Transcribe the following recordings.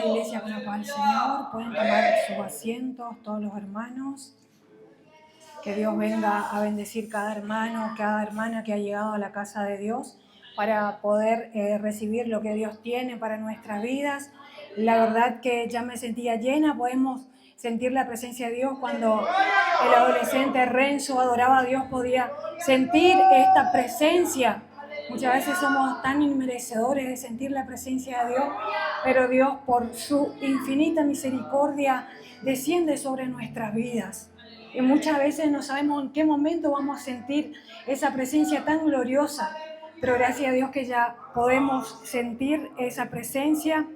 iglesia con la paz del Señor. Pueden tomar sus asientos, todos los hermanos. Que Dios venga a bendecir cada hermano, cada hermana que ha llegado a la casa de Dios para poder recibir lo que Dios tiene para nuestras vidas. La verdad que ya me sentía llena. Podemos sentir la presencia de Dios. Cuando el adolescente Renzo adoraba a Dios, podía sentir esta presencia. Muchas veces somos tan inmerecedores de sentir la presencia de Dios, pero Dios, por su infinita misericordia, desciende sobre nuestras vidas. Y muchas veces no sabemos en qué momento vamos a sentir esa presencia tan gloriosa, pero gracias a Dios que ya podemos sentir esa presencia.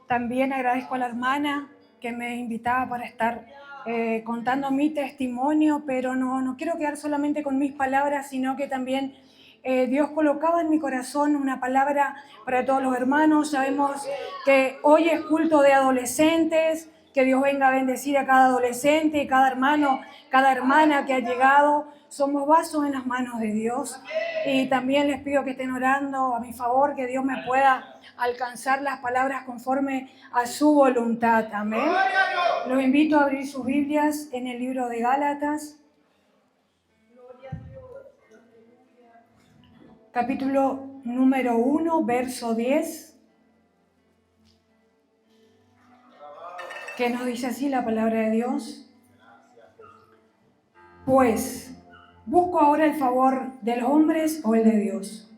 También agradezco a la hermana que me invitaba para estar contando mi testimonio, pero no quiero quedar solamente con mis palabras, sino que también Dios colocaba en mi corazón una palabra para todos los hermanos. Sabemos que hoy es culto de adolescentes, que Dios venga a bendecir a cada adolescente, cada hermano, cada hermana que ha llegado. Somos vasos en las manos de Dios. Y también les pido que estén orando a mi favor, que Dios me pueda alcanzar las palabras conforme a su voluntad. Amén. Los invito a abrir sus Biblias en el libro de Gálatas, capítulo número 1, verso 10, que nos dice así la palabra de Dios. Pues, ¿busco ahora el favor de los hombres o el de Dios?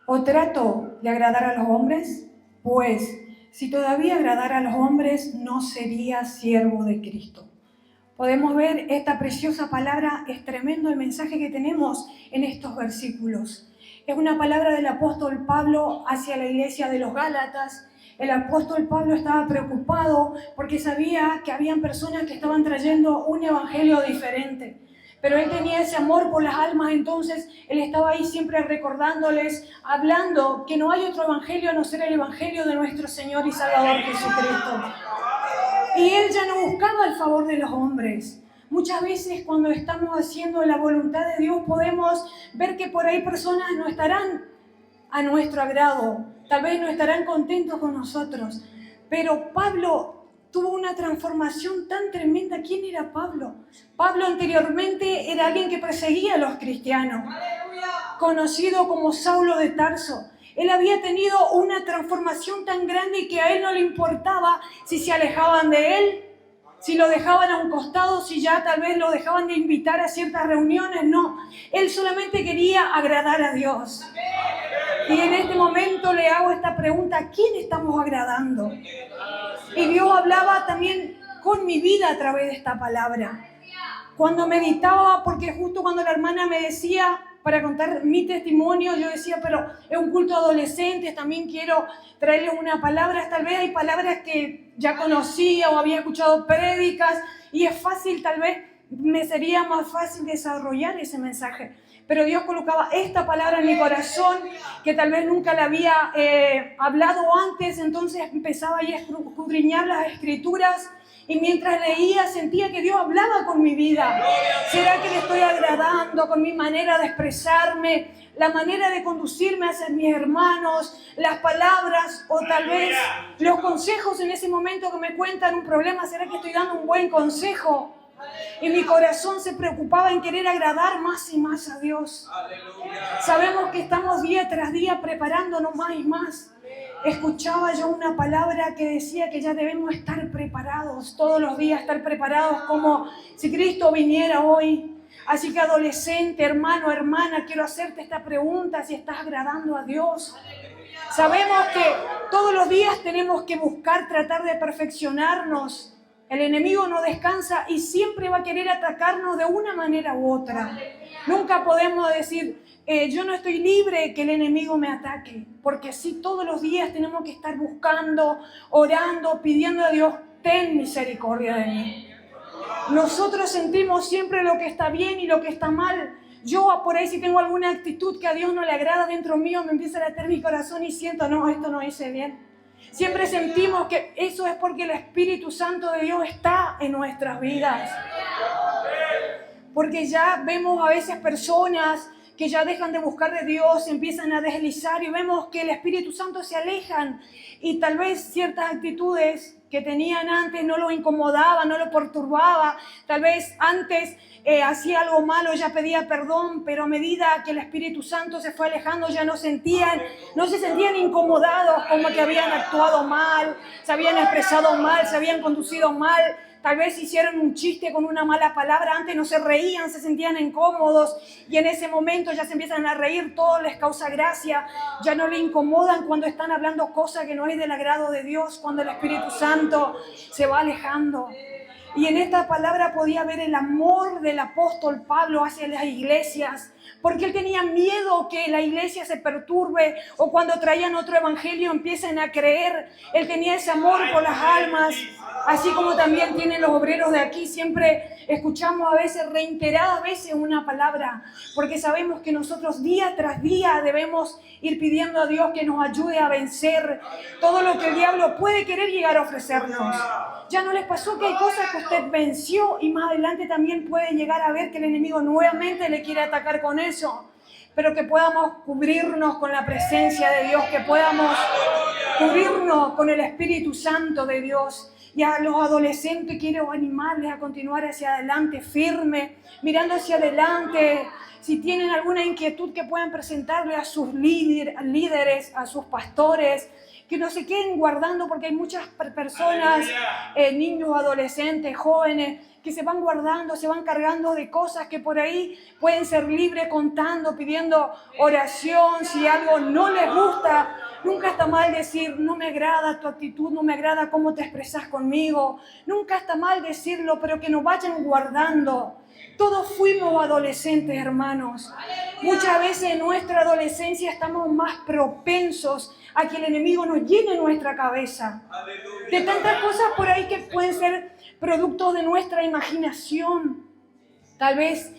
¿O trato de agradar a los hombres? Pues, si todavía agradara a los hombres, no sería siervo de Cristo. Podemos ver esta preciosa palabra. Es tremendo el mensaje que tenemos en estos versículos. Es una palabra del apóstol Pablo hacia la iglesia de los Gálatas. El apóstol Pablo estaba preocupado porque sabía que habían personas que estaban trayendo un evangelio diferente. Pero él tenía ese amor por las almas, entonces él estaba ahí siempre recordándoles, hablando que no hay otro evangelio a no ser el evangelio de nuestro Señor y Salvador Jesucristo. Y él ya no buscaba el favor de los hombres. Muchas veces cuando estamos haciendo la voluntad de Dios podemos ver que por ahí personas no estarán a nuestro agrado, tal vez no estarán contentos con nosotros. Pero Pablo tuvo una transformación tan tremenda. ¿Quién era Pablo? Pablo anteriormente era alguien que perseguía a los cristianos, conocido como Saulo de Tarso. Él había tenido una transformación tan grande que a él no le importaba si se alejaban de él, si lo dejaban a un costado, si ya tal vez lo dejaban de invitar a ciertas reuniones. No, él solamente quería agradar a Dios. Y en este momento le hago esta pregunta: ¿a quién estamos agradando? Y Dios hablaba también con mi vida a través de esta palabra. Cuando meditaba, porque justo cuando la hermana me decía para contar mi testimonio, yo decía, pero es un culto de adolescentes, también quiero traerles una palabra. Tal vez hay palabras que ya conocía o había escuchado prédicas y es fácil, tal vez me sería más fácil desarrollar ese mensaje. Pero Dios colocaba esta palabra en mi corazón que tal vez nunca la había hablado antes. Entonces empezaba ahí a escudriñar las escrituras y mientras leía sentía que Dios hablaba con mi vida. ¿Será que le estoy agradando con mi manera de expresarme, la manera de conducirme hacia mis hermanos, las palabras o tal vez los consejos en ese momento que me cuentan un problema? ¿Será que estoy dando un buen consejo? Y mi corazón se preocupaba en querer agradar más y más a Dios. Aleluya. Sabemos que estamos día tras día preparándonos más y más. Escuchaba yo una palabra que decía que ya debemos estar preparados, todos los días estar preparados como si Cristo viniera hoy. Así que adolescente, hermano, hermana, quiero hacerte esta pregunta: si estás agradando a Dios. Sabemos que todos los días tenemos que buscar, tratar de perfeccionarnos. El enemigo no descansa y siempre va a querer atacarnos de una manera u otra. Nunca podemos decir, yo no estoy libre que el enemigo me ataque. Porque sí, todos los días tenemos que estar buscando, orando, pidiendo a Dios, ten misericordia de mí. Nosotros sentimos siempre lo que está bien y lo que está mal. Yo por ahí si tengo alguna actitud que a Dios no le agrada dentro mío, me empieza a latir mi corazón y siento, no, esto no hice bien. Siempre sentimos que eso es porque el Espíritu Santo de Dios está en nuestras vidas. Porque ya vemos a veces personas que ya dejan de buscar de Dios, empiezan a deslizar y vemos que el Espíritu Santo se alejan y tal vez ciertas actitudes que tenían antes no lo incomodaba, no lo perturbaba. Tal vez antes hacía algo malo, ya pedía perdón, pero a medida que el Espíritu Santo se fue alejando ya no se sentían incomodados como que habían actuado mal, se habían expresado mal, se habían conducido mal. Tal vez hicieron un chiste con una mala palabra, antes no se reían, se sentían incómodos y en ese momento ya se empiezan a reír, todo les causa gracia, ya no le incomodan cuando están hablando cosas que no es del agrado de Dios, cuando el Espíritu Santo se va alejando. Y en esta palabra podía ver el amor del apóstol Pablo hacia las iglesias, porque él tenía miedo que la iglesia se perturbe o cuando traían otro evangelio empiecen a creer. Él tenía ese amor por las almas, así como también tienen los obreros de aquí. Siempre escuchamos a veces, reiteradas veces una palabra, porque sabemos que nosotros día tras día debemos ir pidiendo a Dios que nos ayude a vencer todo lo que el diablo puede querer llegar a ofrecernos. ¿Ya no les pasó que hay cosas que usted venció y más adelante también puede llegar a ver que el enemigo nuevamente le quiere atacar con eso? Pero que podamos cubrirnos con la presencia de Dios, que podamos cubrirnos con el Espíritu Santo de Dios. Y a los adolescentes quiero animarles a continuar hacia adelante, firme, mirando hacia adelante. Si tienen alguna inquietud que puedan presentarle a sus líderes, a sus pastores, que no se queden guardando, porque hay muchas personas, niños, adolescentes, jóvenes, que se van guardando, se van cargando de cosas que por ahí pueden ser libres, contando, pidiendo oración. Si algo no les gusta, nunca está mal decir, no me agrada tu actitud, no me agrada cómo te expresas conmigo. Nunca está mal decirlo, pero que nos vayan guardando. Todos fuimos adolescentes, hermanos. Muchas veces en nuestra adolescencia estamos más propensos a que el enemigo nos llene nuestra cabeza de tantas cosas por ahí que pueden ser producto de nuestra imaginación. Tal vez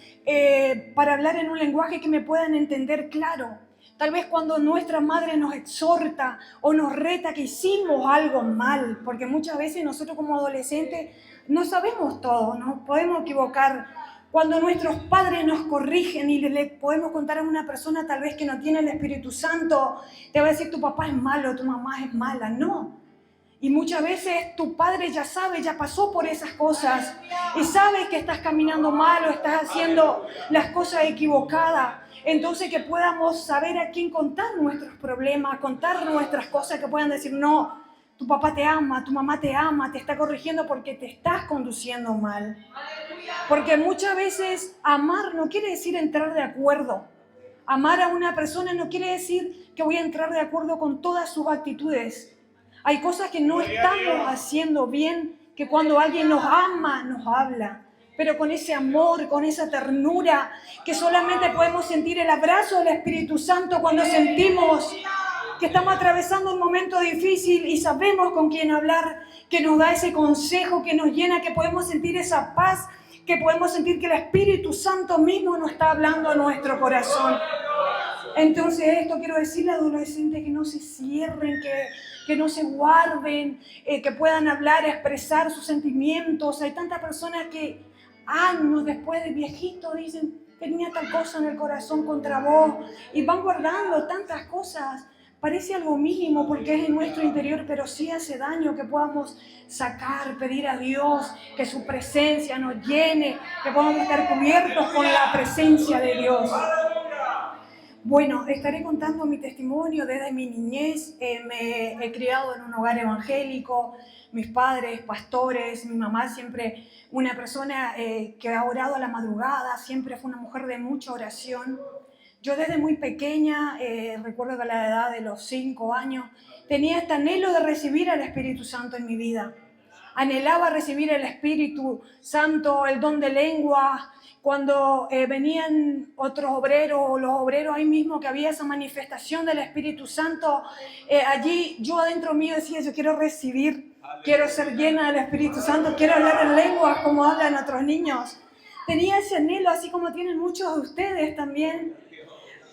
para hablar en un lenguaje que me puedan entender claro. Tal vez cuando nuestra madre nos exhorta o nos reta que hicimos algo mal, porque muchas veces nosotros como adolescentes no sabemos todo, nos podemos equivocar. Cuando nuestros padres nos corrigen y le podemos contar a una persona tal vez que no tiene el Espíritu Santo, te va a decir tu papá es malo, tu mamá es mala. No. Y muchas veces tu padre ya sabe, ya pasó por esas cosas y sabe que estás caminando mal o estás haciendo las cosas equivocadas. Entonces que podamos saber a quién contar nuestros problemas, contar nuestras cosas, que puedan decir no, tu papá te ama, tu mamá te ama, te está corrigiendo porque te estás conduciendo mal. Porque muchas veces amar no quiere decir entrar de acuerdo. Amar a una persona no quiere decir que voy a entrar de acuerdo con todas sus actitudes. Hay cosas que no estamos haciendo bien, que cuando alguien nos ama, nos habla. Pero con ese amor, con esa ternura, que solamente podemos sentir el abrazo del Espíritu Santo cuando sentimos que estamos atravesando un momento difícil y sabemos con quién hablar, que nos da ese consejo, que nos llena, que podemos sentir esa paz, que podemos sentir que el Espíritu Santo mismo nos está hablando a nuestro corazón. Entonces esto quiero decirle a adolescentes que no se cierren, que no se guarden, que puedan hablar, expresar sus sentimientos. Hay tantas personas que años después de viejito dicen, tenía tal cosa en el corazón contra vos, y van guardando tantas cosas. Parece algo mínimo porque es en nuestro interior, pero sí hace daño que podamos sacar, pedir a Dios que su presencia nos llene, que podamos estar cubiertos con la presencia de Dios. Bueno, estaré contando mi testimonio desde mi niñez. Me he criado en un hogar evangélico, mis padres, pastores, mi mamá siempre una persona que ha orado a la madrugada, siempre fue una mujer de mucha oración. Yo desde muy pequeña, recuerdo que a la edad de los 5 años, tenía este anhelo de recibir al Espíritu Santo en mi vida. Anhelaba recibir el Espíritu Santo, el don de lengua. Cuando venían otros obreros o los obreros ahí mismo, que había esa manifestación del Espíritu Santo, allí yo adentro mío decía, yo quiero recibir, quiero ser llena del Espíritu Santo, quiero hablar en lenguas como hablan otros niños. Tenía ese anhelo, así como tienen muchos de ustedes también.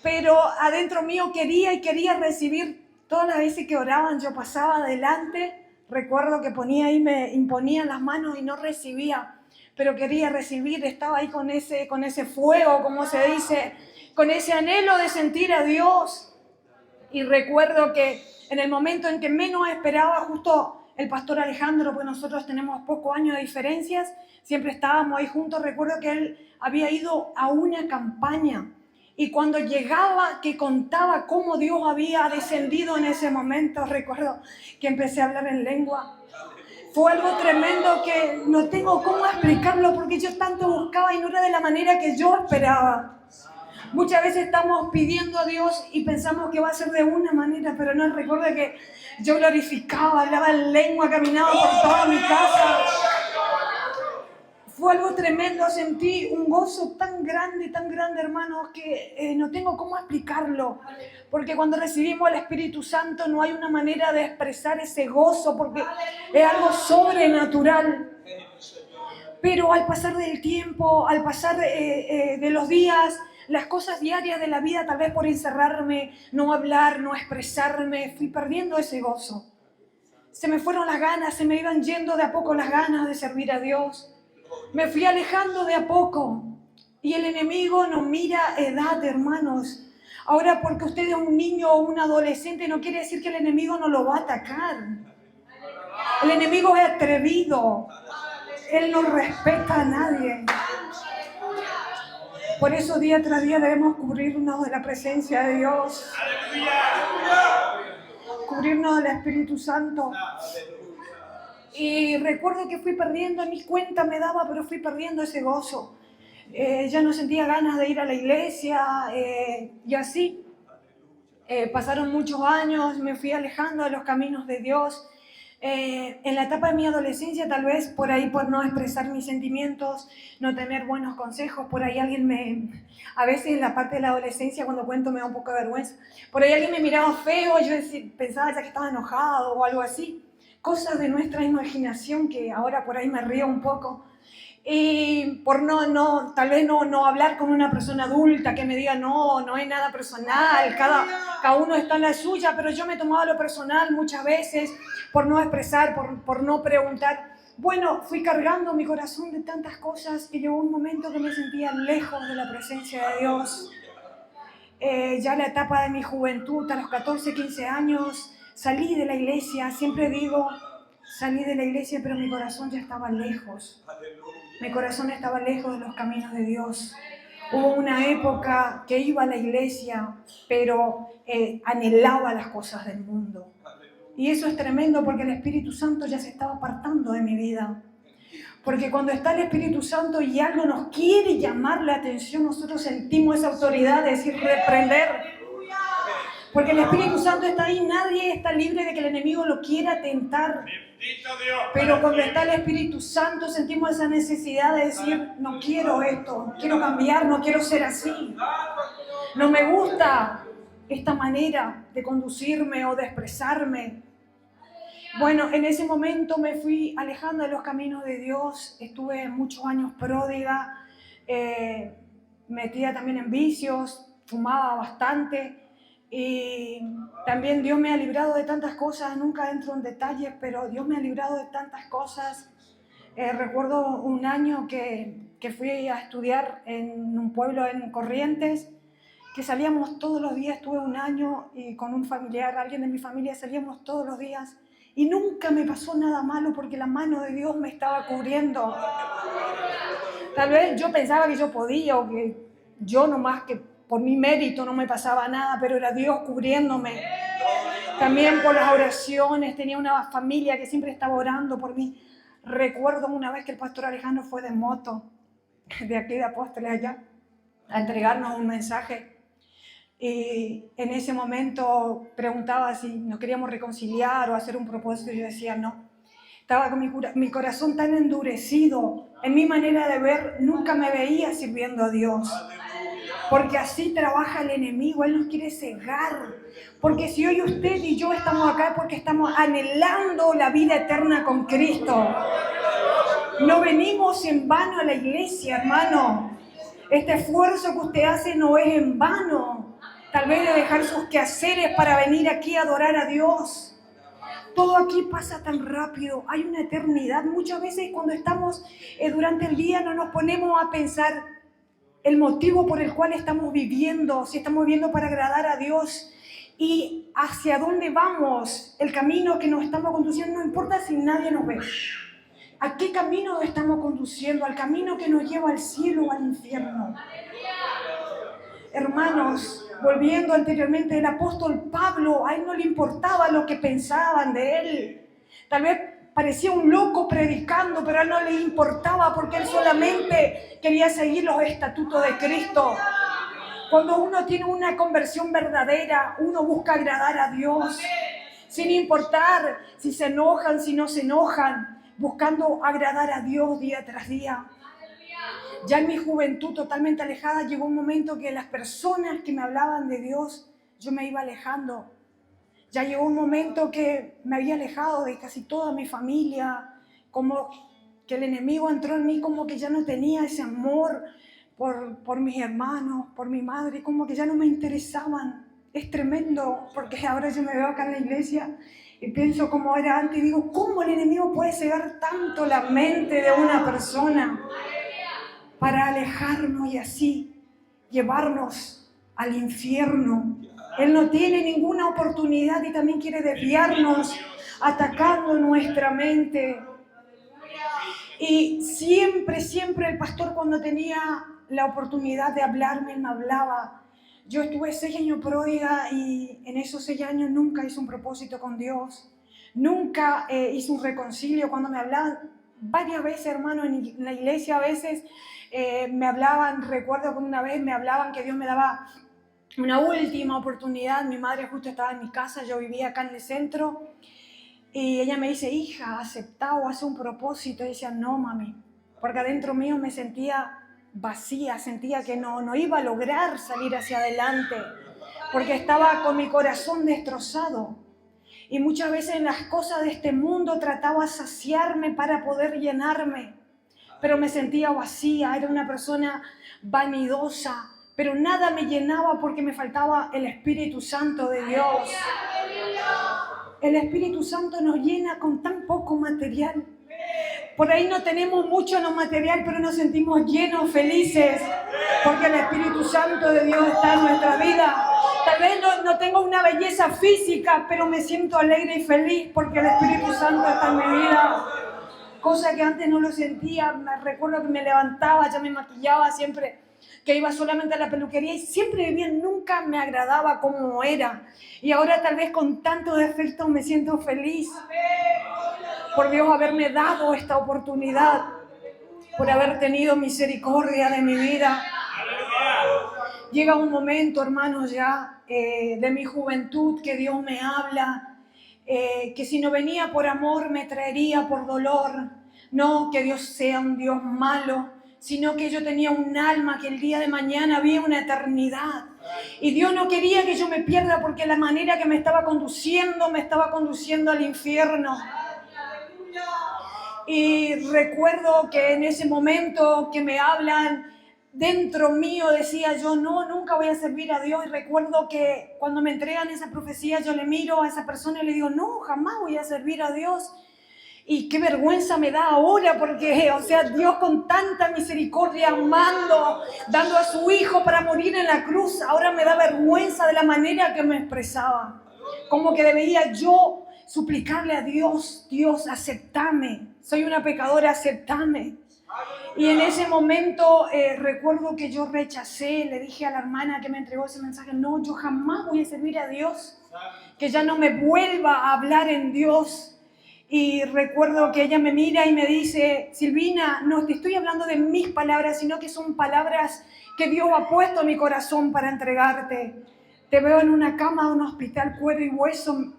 Pero adentro mío quería recibir. Todas las veces que oraban yo pasaba adelante, recuerdo que ponía ahí, me imponían las manos y no recibía, pero quería recibir, estaba ahí con ese fuego, como se dice, con ese anhelo de sentir a Dios. Y recuerdo que en el momento en que menos esperaba, justo el pastor Alejandro, pues nosotros tenemos pocos años de diferencias, siempre estábamos ahí juntos. Recuerdo que él había ido a una campaña y cuando llegaba, que contaba cómo Dios había descendido en ese momento, recuerdo que empecé a hablar en lengua. Fue algo tremendo que no tengo cómo explicarlo porque yo tanto buscaba y no era de la manera que yo esperaba. Muchas veces estamos pidiendo a Dios y pensamos que va a ser de una manera, pero no. Recuerdo que yo glorificaba, hablaba en lengua, caminaba por toda mi casa. Fue algo tremendo, sentí un gozo tan grande, hermanos, que no tengo cómo explicarlo. Porque cuando recibimos el Espíritu Santo no hay una manera de expresar ese gozo, porque es algo sobrenatural. Pero al pasar del tiempo, al pasar de los días, las cosas diarias de la vida, tal vez por encerrarme, no hablar, no expresarme, fui perdiendo ese gozo. Se me fueron las ganas, se me iban yendo de a poco las ganas de servir a Dios. Me fui alejando de a poco. Y el enemigo no mira edad, hermanos. Ahora, porque usted es un niño o un adolescente, no quiere decir que el enemigo no lo va a atacar. El enemigo es atrevido. Él no respeta a nadie. Por eso día tras día debemos cubrirnos de la presencia de Dios. Cubrirnos del Espíritu Santo. Y recuerdo que fui perdiendo, ni cuenta me daba, pero fui perdiendo ese gozo. Ya no sentía ganas de ir a la iglesia y así. Pasaron muchos años, me fui alejando de los caminos de Dios. En la etapa de mi adolescencia, tal vez por ahí, por no expresar mis sentimientos, no tener buenos consejos, por ahí a veces en la parte de la adolescencia, cuando cuento me da un poco de vergüenza, por ahí alguien me miraba feo, yo pensaba ya que estaba enojado o algo así. Cosas de nuestra imaginación que ahora por ahí me río un poco. Y por tal vez no hablar con una persona adulta que me diga no es nada personal, cada uno está en la suya, pero yo me tomaba lo personal muchas veces por no expresar, por no preguntar. Bueno, fui cargando mi corazón de tantas cosas que llegó un momento que me sentía lejos de la presencia de Dios. Ya en la etapa de mi juventud, a los 14, 15 años, salí de la iglesia, siempre digo, salí de la iglesia, pero mi corazón ya estaba lejos. Mi corazón estaba lejos de los caminos de Dios. Hubo una época que iba a la iglesia, pero anhelaba las cosas del mundo. Y eso es tremendo porque el Espíritu Santo ya se estaba apartando de mi vida. Porque cuando está el Espíritu Santo y algo nos quiere llamar la atención, nosotros sentimos esa autoridad de decir reprender. Porque el Espíritu Santo está ahí, nadie está libre de que el enemigo lo quiera tentar. Pero cuando está el Espíritu Santo sentimos esa necesidad de decir, no quiero esto, quiero cambiar, no quiero ser así. No me gusta esta manera de conducirme o de expresarme. Bueno, en ese momento me fui alejando de los caminos de Dios, estuve muchos años pródiga, metida también en vicios, fumaba bastante. Y también Dios me ha librado de tantas cosas, nunca entro en detalles, pero Dios me ha librado de tantas cosas. Recuerdo un año que fui a estudiar en un pueblo en Corrientes, que salíamos todos los días, estuve un año y con un familiar, alguien de mi familia, salíamos todos los días y nunca me pasó nada malo porque la mano de Dios me estaba cubriendo. Tal vez yo pensaba que yo podía o que yo nomás que por mi mérito no me pasaba nada, pero era Dios cubriéndome. También por las oraciones, tenía una familia que siempre estaba orando por mí. Recuerdo una vez que el pastor Alejandro fue de moto, de aquí de Apóstoles allá, a entregarnos un mensaje. Y en ese momento preguntaba si nos queríamos reconciliar o hacer un propósito y yo decía no. Estaba con mi corazón tan endurecido, en mi manera de ver, nunca me veía sirviendo a Dios. Porque así trabaja el enemigo, él nos quiere cegar. Porque si hoy usted y yo estamos acá es porque estamos anhelando la vida eterna con Cristo. No venimos en vano a la iglesia, hermano. Este esfuerzo que usted hace no es en vano. Tal vez de dejar sus quehaceres para venir aquí a adorar a Dios. Todo aquí pasa tan rápido, hay una eternidad. Muchas veces cuando estamos durante el día no nos ponemos a pensar el motivo por el cual estamos viviendo, si estamos viviendo para agradar a Dios y hacia dónde vamos, el camino que nos estamos conduciendo, no importa si nadie nos ve. ¿A qué camino nos estamos conduciendo? ¿Al camino que nos lleva al cielo o al infierno? Hermanos, volviendo anteriormente, el apóstol Pablo, a él no le importaba lo que pensaban de él. Tal vez parecía un loco predicando, pero a él no le importaba porque él solamente quería seguir los estatutos de Cristo. Cuando uno tiene una conversión verdadera, uno busca agradar a Dios, sin importar si se enojan, si no se enojan, buscando agradar a Dios día tras día. Ya en mi juventud totalmente alejada, llegó un momento que las personas que me hablaban de Dios, yo me iba alejando. Ya llegó un momento que me había alejado de casi toda mi familia, como que el enemigo entró en mí, como que ya no tenía ese amor por mis hermanos, por mi madre, como que ya no me interesaban. Es tremendo, porque ahora yo me veo acá en la iglesia y pienso como era antes y digo, ¿cómo el enemigo puede cegar tanto la mente de una persona para alejarnos y así llevarnos al infierno? Él no tiene ninguna oportunidad y también quiere desviarnos, atacando nuestra mente. Y siempre el pastor, cuando tenía la oportunidad de hablarme, él me hablaba. Yo estuve 6 años pródiga y en esos 6 años nunca hice un propósito con Dios. Nunca hice un reconcilio. Cuando me hablaban varias veces, hermano, en la iglesia a veces me hablaban, recuerdo que una vez me hablaban que Dios me daba una última oportunidad. Mi madre justo estaba en mi casa, yo vivía acá en el centro. Y ella me dice, hija, aceptá o haz un propósito. Y decía, no, mami, porque adentro mío me sentía vacía, sentía que no iba a lograr salir hacia adelante, porque estaba con mi corazón destrozado. Y muchas veces en las cosas de este mundo trataba de saciarme para poder llenarme, pero me sentía vacía, era una persona vanidosa, pero nada me llenaba porque me faltaba el Espíritu Santo de Dios. El Espíritu Santo nos llena con tan poco material. Por ahí no tenemos mucho en lo material, pero nos sentimos llenos, felices, porque el Espíritu Santo de Dios está en nuestra vida. Tal vez no tengo una belleza física, pero me siento alegre y feliz porque el Espíritu Santo está en mi vida. Cosa que antes no lo sentía. Me recuerdo que me levantaba, ya me maquillaba siempre, que iba solamente a la peluquería y siempre bien, nunca me agradaba como era. Y ahora tal vez con tantos defectos me siento feliz por Dios haberme dado esta oportunidad, por haber tenido misericordia de mi vida. Llega un momento, hermanos, ya de mi juventud que Dios me habla, que si no venía por amor me traería por dolor. No que Dios sea un Dios malo, sino que yo tenía un alma que el día de mañana había una eternidad. Y Dios no quería que yo me pierda porque la manera que me estaba conduciendo al infierno. Y recuerdo que en ese momento que me hablan, dentro mío decía yo, no, nunca voy a servir a Dios. Y recuerdo que cuando me entregan esa profecía, yo le miro a esa persona y le digo, no, jamás voy a servir a Dios. Y qué vergüenza me da ahora porque, o sea, Dios con tanta misericordia amando, dando a su hijo para morir en la cruz, ahora me da vergüenza de la manera que me expresaba. Como que debía yo suplicarle a Dios, Dios, aceptame, soy una pecadora, aceptame. Y en ese momento recuerdo que yo rechacé, le dije a la hermana que me entregó ese mensaje, no, yo jamás voy a servir a Dios, que ya no me vuelva a hablar en Dios. Y recuerdo que ella me mira y me dice, Silvina, no te estoy hablando de mis palabras, sino que son palabras que Dios ha puesto en mi corazón para entregarte. Te veo en una cama de un hospital, cuero y hueso,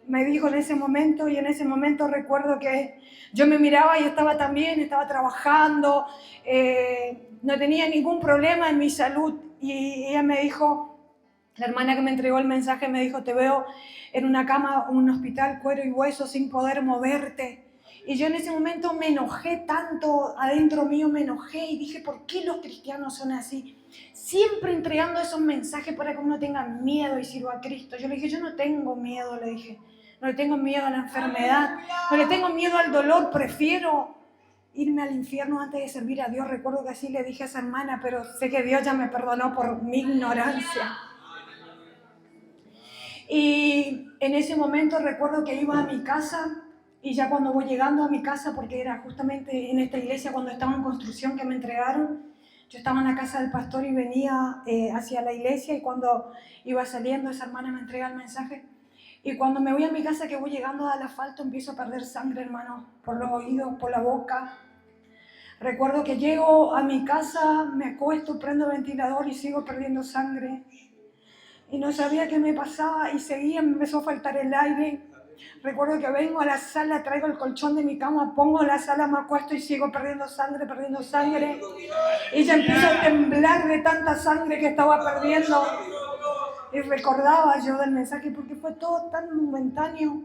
me dijo en ese momento. Y en ese momento recuerdo que yo me miraba y estaba también, estaba trabajando, no tenía ningún problema en mi salud. Y ella me dijo, la hermana que me entregó el mensaje me dijo, te veo en una cama, un hospital, cuero y hueso, sin poder moverte. Y yo en ese momento me enojé tanto, adentro mío me enojé y dije, ¿por qué los cristianos son así? Siempre entregando esos mensajes para que uno tenga miedo y sirva a Cristo. Yo le dije, yo no tengo miedo, le dije. No le tengo miedo a la enfermedad, no le tengo miedo al dolor, prefiero irme al infierno antes de servir a Dios. Recuerdo que así le dije a esa hermana, pero sé que Dios ya me perdonó por mi ignorancia. Y en ese momento recuerdo que iba a mi casa, y ya cuando voy llegando a mi casa, porque era justamente en esta iglesia cuando estaba en construcción que me entregaron, yo estaba en la casa del pastor y venía hacia la iglesia, y cuando iba saliendo esa hermana me entrega el mensaje. Y cuando me voy a mi casa, que voy llegando al asfalto, empiezo a perder sangre, hermano, por los oídos, por la boca. Recuerdo que llego a mi casa, me acuesto, prendo el ventilador y sigo perdiendo sangre. Y no sabía qué me pasaba y seguía, me empezó a faltar el aire. Recuerdo que vengo a la sala, traigo el colchón de mi cama, pongo la sala, me acuesto y sigo perdiendo sangre, perdiendo sangre. Y ya empiezo a temblar de tanta sangre que estaba perdiendo. Y recordaba yo del mensaje porque fue todo tan momentáneo.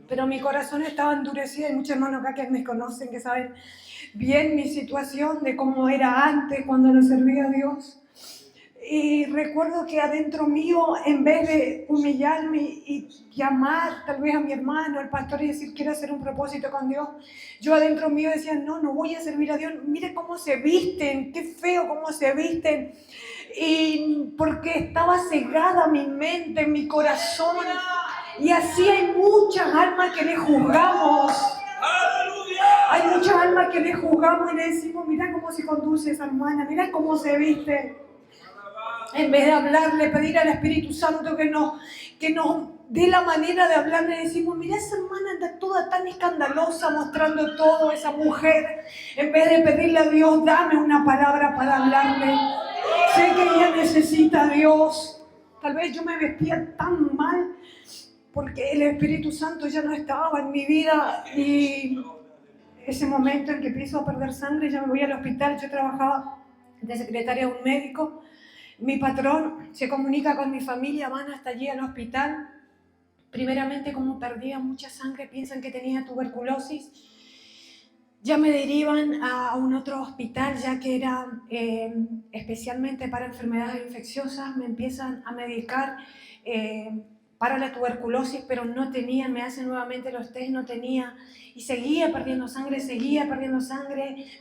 Pero mi corazón estaba endurecido. Hay muchos hermanos acá que me conocen, que saben bien mi situación de cómo era antes cuando le servía a Dios. Y recuerdo que adentro mío, en vez de humillarme y llamar tal vez a mi hermano, al pastor, y decir quiero hacer un propósito con Dios, yo adentro mío decía no voy a servir a Dios. Mire cómo se visten, qué feo cómo se visten. Y porque estaba cegada mi mente, mi corazón. Y así hay muchas almas que le juzgamos. Hay muchas almas que le juzgamos y le decimos, mira cómo se conduce esa hermana, mira cómo se viste. En vez de hablarle, pedir al Espíritu Santo que nos dé la manera de hablarle, decimos, mira esa hermana anda toda tan escandalosa, mostrando todo, esa mujer. En vez de pedirle a Dios, dame una palabra para hablarle. Sé que ella necesita a Dios. Tal vez yo me vestía tan mal porque el Espíritu Santo ya no estaba en mi vida. Y ese momento en que empiezo a perder sangre, ya me voy al hospital. Yo trabajaba de secretaria de un médico. Mi patrón se comunica con mi familia, van hasta allí al hospital. Primeramente, como perdía mucha sangre, piensan que tenía tuberculosis. Ya me derivan a un otro hospital, ya que era especialmente para enfermedades infecciosas. Me empiezan a medicar para la tuberculosis, pero no tenía. Me hacen nuevamente los test, no tenía. Y seguía perdiendo sangre.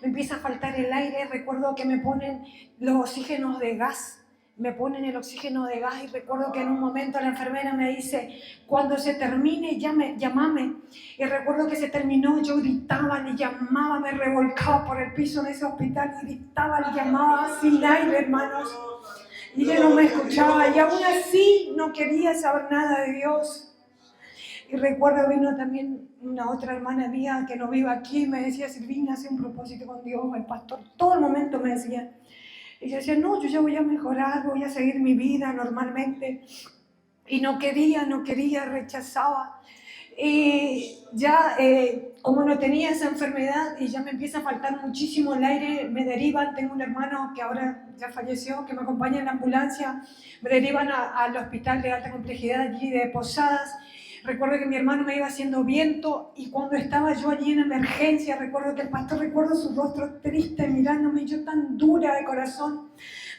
Me empieza a faltar el aire. Recuerdo que me ponen los oxígenos de gas. Me ponen el oxígeno de gas y recuerdo que en un momento la enfermera me dice, cuando se termine, llámame. Y recuerdo que se terminó, yo gritaba, le llamaba, me revolcaba por el piso de ese hospital, y gritaba, le llamaba sin aire, hermanos. Y ella no me escuchaba y aún así no quería saber nada de Dios. Y recuerdo vino también una otra hermana mía que no vive aquí, me decía, Silvina, hace un propósito con Dios, el pastor, todo el momento me decía. Y yo decía, no, yo ya voy a mejorar, voy a seguir mi vida normalmente. Y no quería, rechazaba. Y ya, como no tenía esa enfermedad y ya me empieza a faltar muchísimo el aire, me derivan. Tengo un hermano que ahora ya falleció, que me acompaña en la ambulancia. Me derivan al hospital de alta complejidad allí de Posadas. Recuerdo que mi hermano me iba haciendo viento y cuando estaba yo allí en emergencia, recuerdo que el pastor, recuerdo su rostro triste mirándome, y yo tan dura de corazón.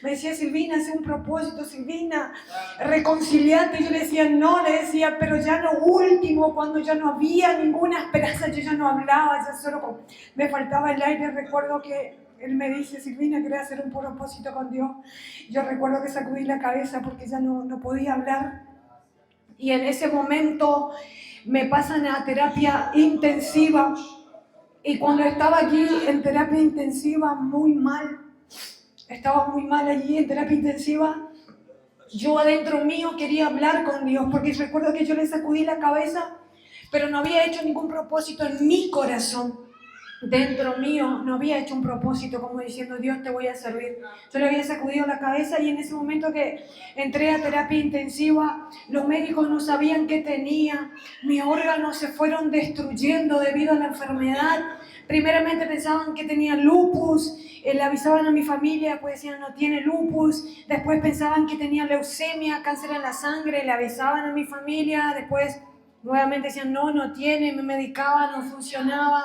Me decía, Silvina, haz un propósito, Silvina, reconciliate. Yo le decía, no, le decía, pero ya lo último, cuando ya no había ninguna esperanza, yo ya no hablaba, ya solo me faltaba el aire. Recuerdo que él me dice, Silvina, ¿querés hacer un propósito con Dios? Yo recuerdo que sacudí la cabeza porque ya no podía hablar. Y en ese momento me pasan a terapia intensiva. Y cuando estaba allí en terapia intensiva, muy mal. Estaba muy mal allí en terapia intensiva. Yo adentro mío quería hablar con Dios, porque recuerdo que yo le sacudí la cabeza, pero no había hecho ningún propósito en mi corazón. Dentro mío no había hecho un propósito como diciendo, Dios, te voy a servir. Yo le había sacudido la cabeza y en ese momento que entré a terapia intensiva, los médicos no sabían qué tenía. Mis órganos se fueron destruyendo debido a la enfermedad. Primeramente pensaban que tenía lupus, le avisaban a mi familia, pues decían no tiene lupus. Después pensaban que tenía leucemia, cáncer en la sangre, le avisaban a mi familia. Después nuevamente decían no tiene, me medicaba, no funcionaba.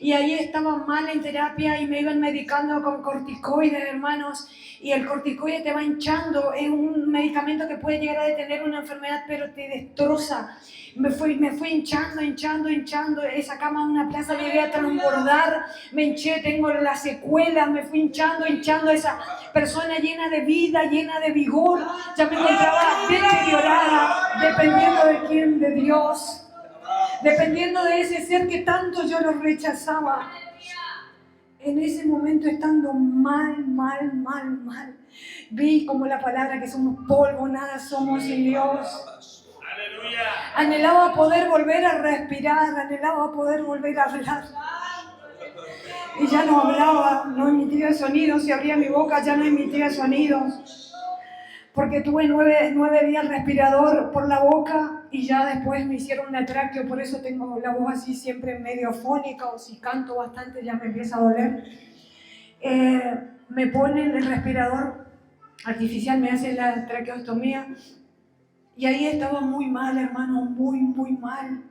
Y ahí estaba mal en terapia y me iban medicando con corticoides, hermanos. Y el corticoide te va hinchando. Es un medicamento que puede llegar a detener una enfermedad, pero te destroza. Me fui hinchando. Esa cama en una plaza llegué a transbordar. Me hinché, tengo las secuelas. Me fui hinchando. Esa persona llena de vida, llena de vigor. Ya me encontraba deteriorada, dependiendo de quién, de Dios. Dependiendo de ese ser que tanto yo lo rechazaba. En ese momento, estando mal, vi como la palabra que somos polvo, nada somos sin Dios. Anhelaba poder volver a respirar, anhelaba poder volver a hablar. Y ya no hablaba, no emitía sonidos. Si abría mi boca, ya no emitía sonidos. Porque tuve 9 días respirador por la boca y ya después me hicieron una tráqueo, por eso tengo la voz así siempre medio fónica, o si canto bastante ya me empieza a doler. Me ponen el respirador artificial, me hacen la traqueostomía y ahí estaba muy mal, hermano, muy mal.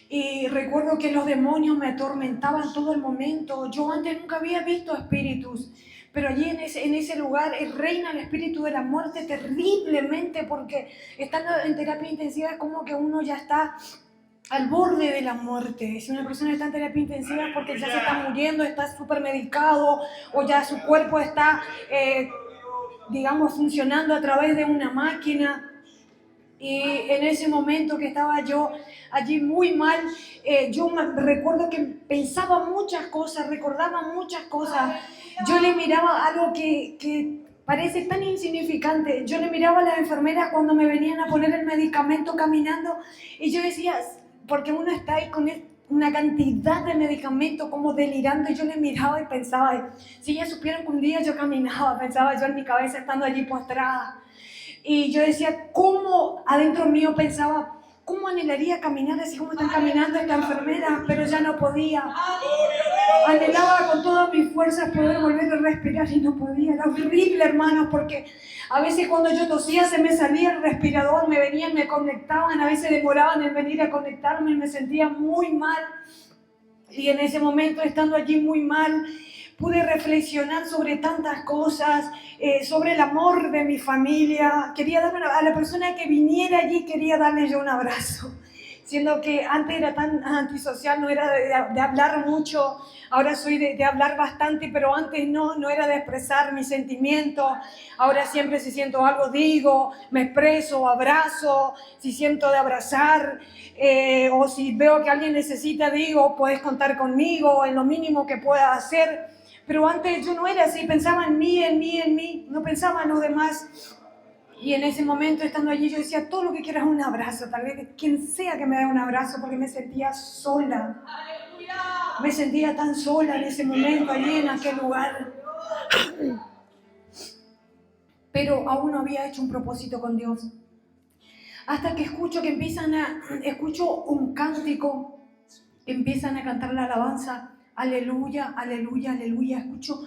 Y recuerdo que los demonios me atormentaban todo el momento. Yo antes nunca había visto espíritus. Pero allí en ese lugar reina el espíritu de la muerte terriblemente, porque estando en terapia intensiva es como que uno ya está al borde de la muerte. Si una persona está en terapia intensiva es porque ya se está muriendo, está súper medicado, o ya su cuerpo está, digamos, funcionando a través de una máquina. Y en ese momento que estaba yo allí muy mal, yo recuerdo que pensaba muchas cosas, recordaba muchas cosas. Yo le miraba algo que parece tan insignificante. Yo le miraba a las enfermeras cuando me venían a poner el medicamento caminando y yo decía, porque uno está ahí con una cantidad de medicamentos como delirando, y yo le miraba y pensaba, si ellas supieran que un día yo caminaba, pensaba yo en mi cabeza estando allí postrada. Y yo decía, ¿cómo adentro mío pensaba, cómo anhelaría caminar así como están caminando estas enfermeras? Pero ya no podía. Anhelaba con todas mis fuerzas poder volver a respirar y no podía. Era horrible, hermanos, porque a veces cuando yo tosía se me salía el respirador, me venían, me conectaban, a veces demoraban en venir a conectarme y me sentía muy mal. Y en ese momento, estando allí muy mal, pude reflexionar sobre tantas cosas, sobre el amor de mi familia. Quería darme a la persona que viniera allí, quería darle yo un abrazo. Siendo que antes era tan antisocial, no era de hablar mucho, ahora soy de hablar bastante, pero antes no era de expresar mis sentimientos. Ahora siempre si siento algo digo, me expreso, abrazo, si siento de abrazar, o si veo que alguien necesita, digo, puedes contar conmigo en lo mínimo que pueda hacer. Pero antes yo no era así, pensaba en mí, no pensaba en los demás. Y en ese momento, estando allí, yo decía, todo lo que quiera es un abrazo, tal vez quien sea que me dé un abrazo, porque me sentía sola. Me sentía tan sola en ese momento, allí en aquel lugar. Pero aún no había hecho un propósito con Dios. Hasta que escucho un cántico, empiezan a cantar la alabanza, aleluya, aleluya, aleluya. Escucho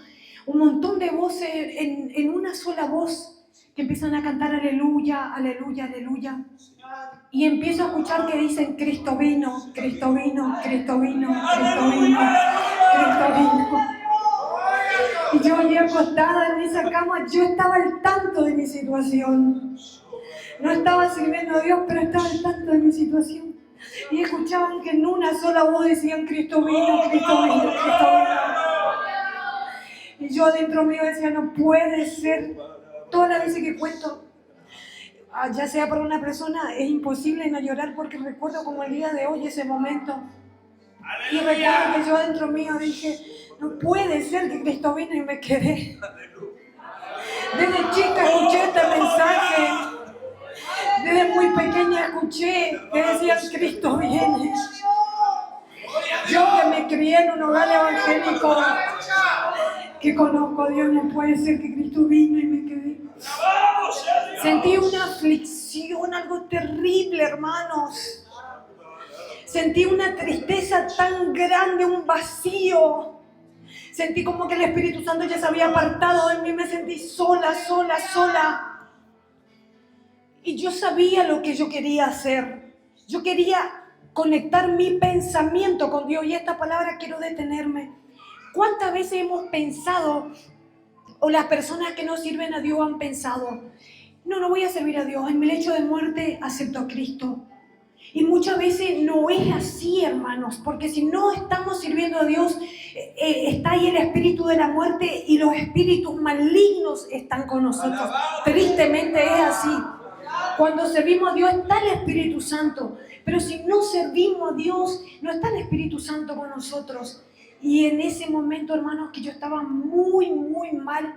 un montón de voces en una sola voz que empiezan a cantar aleluya, aleluya, aleluya. Y empiezo a escuchar que dicen Cristo vino, Cristo vino, Cristo vino, Cristo vino, Cristo vino. Y yo allí acostada en esa cama, yo estaba al tanto de mi situación. No estaba sirviendo a Dios, pero estaba al tanto de mi situación. Y escuchaban que en una sola voz decían Cristo vino, Cristo vino, Cristo vino. Y yo adentro mío decía, no puede ser. Todas las veces que cuento, ya sea por una persona, es imposible no llorar porque recuerdo como el día de hoy ese momento. Y recuerdo que yo adentro mío dije, no puede ser que Cristo vino y me quedé. Desde chica escuché este mensaje. Desde muy pequeña escuché que decían Cristo viene. Yo que me crié en un hogar evangélico, que conozco a Dios, no puede ser que Cristo vino y me quedé. Sentí una aflicción, algo terrible, hermanos. Sentí una tristeza tan grande, un vacío. Sentí como que el Espíritu Santo ya se había apartado de mí, me sentí sola. Y yo sabía lo que yo quería hacer. Yo quería conectar mi pensamiento con Dios. Y esta palabra quiero detenerme. ¿Cuántas veces hemos pensado, o las personas que no sirven a Dios han pensado, no voy a servir a Dios, en mi lecho de muerte acepto a Cristo? Y muchas veces no es así, hermanos, porque si no estamos sirviendo a Dios, está ahí el espíritu de la muerte y los espíritus malignos están con nosotros. Tristemente es así. Cuando servimos a Dios está el Espíritu Santo, pero si no servimos a Dios, no está el Espíritu Santo con nosotros. Y en ese momento, hermanos, que yo estaba muy, muy mal,